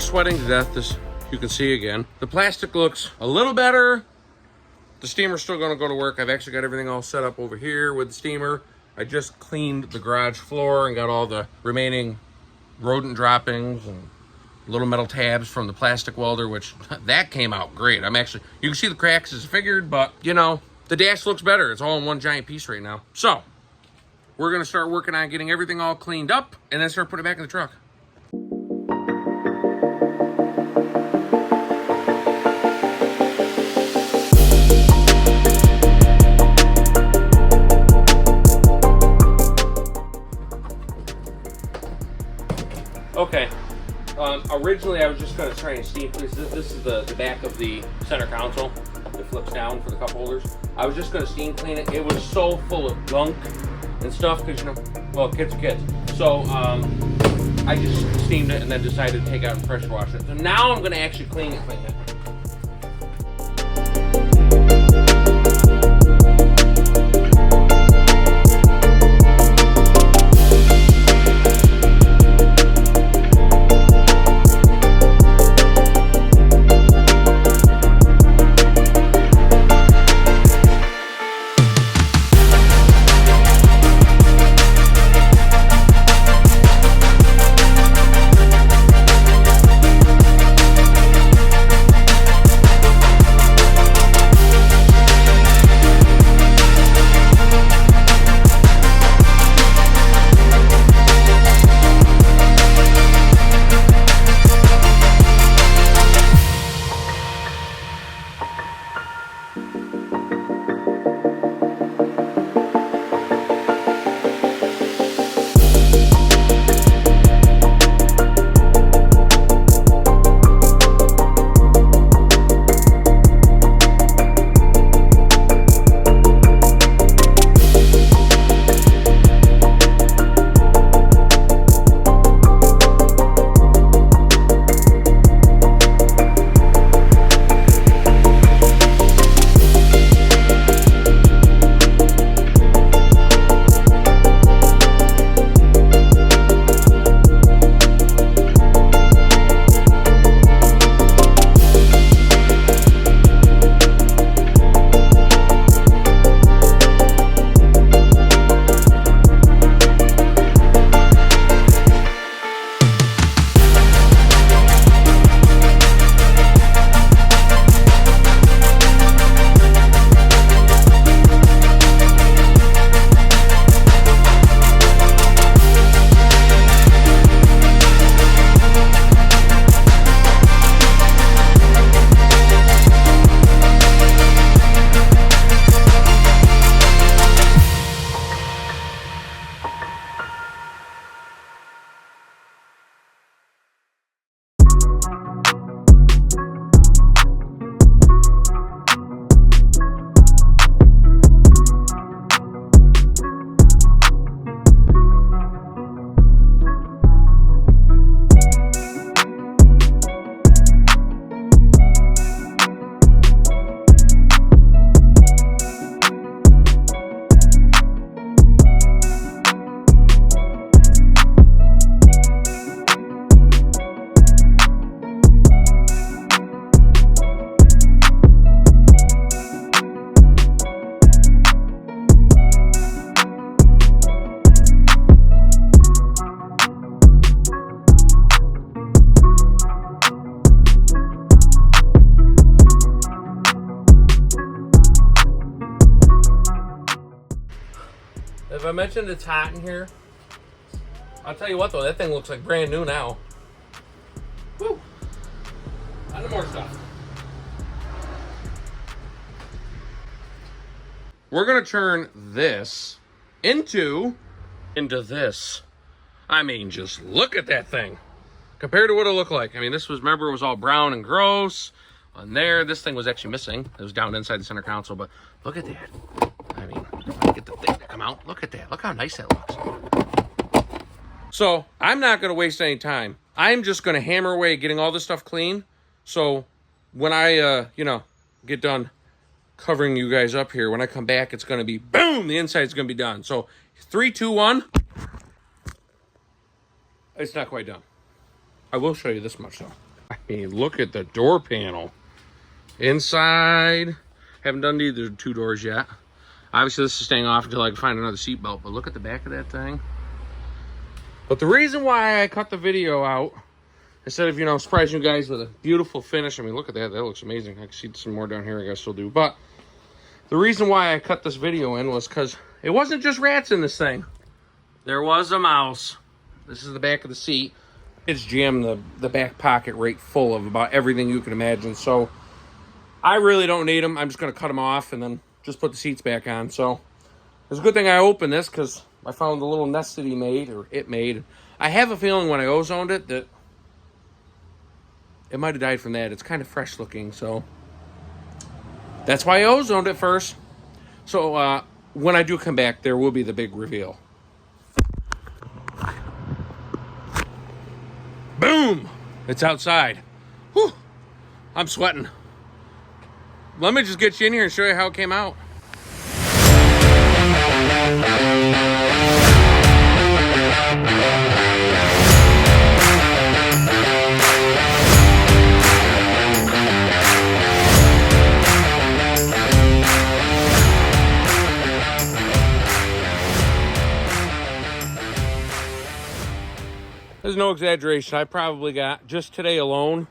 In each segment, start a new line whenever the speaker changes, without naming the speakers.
sweating to death, as you can see again. The plastic looks a little better. The steamer's still gonna go to work. I've actually got everything all set up over here with the steamer. I just cleaned the garage floor and got all the remaining rodent droppings and little metal tabs from the plastic welder, which that came out great. You can see the cracks as figured, but you know, the dash looks better. It's all in one giant piece right now. So we're gonna start working on getting everything all cleaned up and then start putting it back in the truck. Okay, originally I was just going to try and steam, this is the back of the center console. It flips down for the cup holders. I was just going to steam clean it. It was so full of gunk and stuff because, you know, well, kids are kids. So I just steamed it and then decided to take it out and pressure wash it. So now I'm going to actually clean it. If I mentioned it's hot in here, I'll tell you what though, that thing looks like brand new now. Woo! On to more stuff. We're gonna turn this into this. I mean, just look at that thing. Compared to what it looked like. I mean, this was, remember, it was all brown and gross. On there, this thing was actually missing. It was down inside the center console, but look at that. I mean, get the thing to come out. Look at that. Look how nice that looks. So, I'm not going to waste any time. I'm just going to hammer away getting all this stuff clean. So, when I, get done covering you guys up here, when I come back, it's going to be, boom, the inside's going to be done. So, 3, 2, 1. It's not quite done. I will show you this much, though. I mean, look at the door panel. Inside, haven't done either 2 doors yet. Obviously, this is staying off until I can find another seat belt, but look at the back of that thing. But the reason why I cut the video out, instead of, you know, surprising you guys with a beautiful finish, I mean, look at that. That looks amazing. I can see some more down here. I guess still do. But the reason why I cut this video in was because it wasn't just rats in this thing. There was a mouse. This is the back of the seat. It's jammed the back pocket right full of about everything you can imagine. So I really don't need them. I'm just going to cut them off and then just put the seats back on. So it's a good thing I opened this because I found the little nest that he made, or it made. I have a feeling when I ozoned it that it might have died from that. It's kind of fresh looking, so that's why I ozoned it first. So when I do come back, there will be the big reveal. Boom! It's outside. Whew! I'm sweating. Let me just get you in here and show you how it came out. There's no exaggeration. I probably got, just today alone,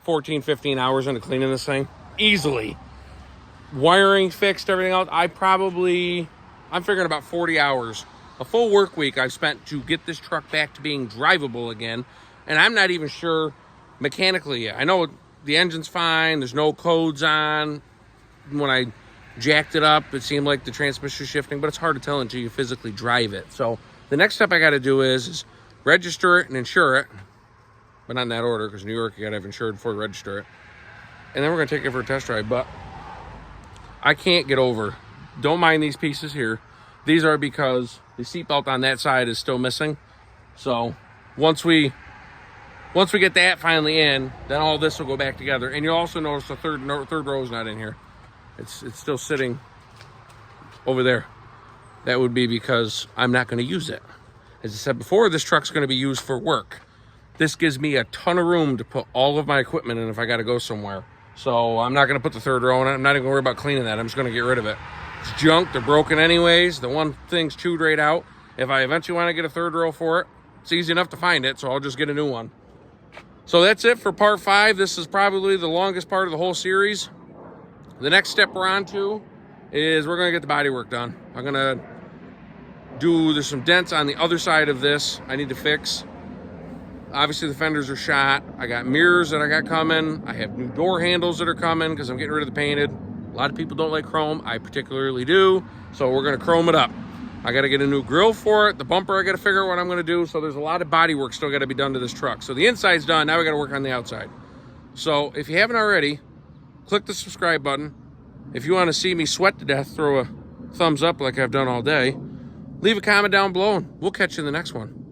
14, 15 hours into cleaning this thing. Easily. Wiring fixed, everything else. I'm figuring about 40 hours. A full work week I've spent to get this truck back to being drivable again. And I'm not even sure mechanically yet. I know the engine's fine. There's no codes on. When I jacked it up, it seemed like the transmission shifting, but it's hard to tell until you physically drive it. So the next step I got to do is register it and insure it, but not in that order, because New York, you gotta have insured before you register it. And then we're gonna take it for a test drive. But I can't get over, don't mind these pieces here. These are because the seatbelt on that side is still missing. So once we get that finally in, then all this will go back together. And you'll also notice the third row is not in here. It's still sitting over there. That would be because I'm not gonna use it. As I said before, this truck's going to be used for work. This gives me a ton of room to put all of my equipment in if I got to go somewhere. So I'm not going to put the third row in it. I'm not even going to worry about cleaning that. I'm just going to get rid of it. It's junk. They're broken anyways. The one thing's chewed right out. If I eventually want to get a third row for it, it's easy enough to find it, so I'll just get a new one. So that's it for part 5. This is probably the longest part of the whole series. The next step we're on to is we're going to get the body work done. I'm going to there's some dents on the other side of this I need to fix. Obviously the fenders are shot. I got mirrors that I got coming. I have new door handles that are coming because I'm getting rid of the painted. A lot of people don't like chrome. I particularly do. So we're going to chrome it up. I got to get a new grill for it. The bumper, I got to figure out what I'm going to do. So there's a lot of body work still got to be done to this truck. So the inside's done. Now we got to work on the outside. So if you haven't already, click the subscribe button. If you want to see me sweat to death, throw a thumbs up like I've done all day. Leave a comment down below, and we'll catch you in the next one.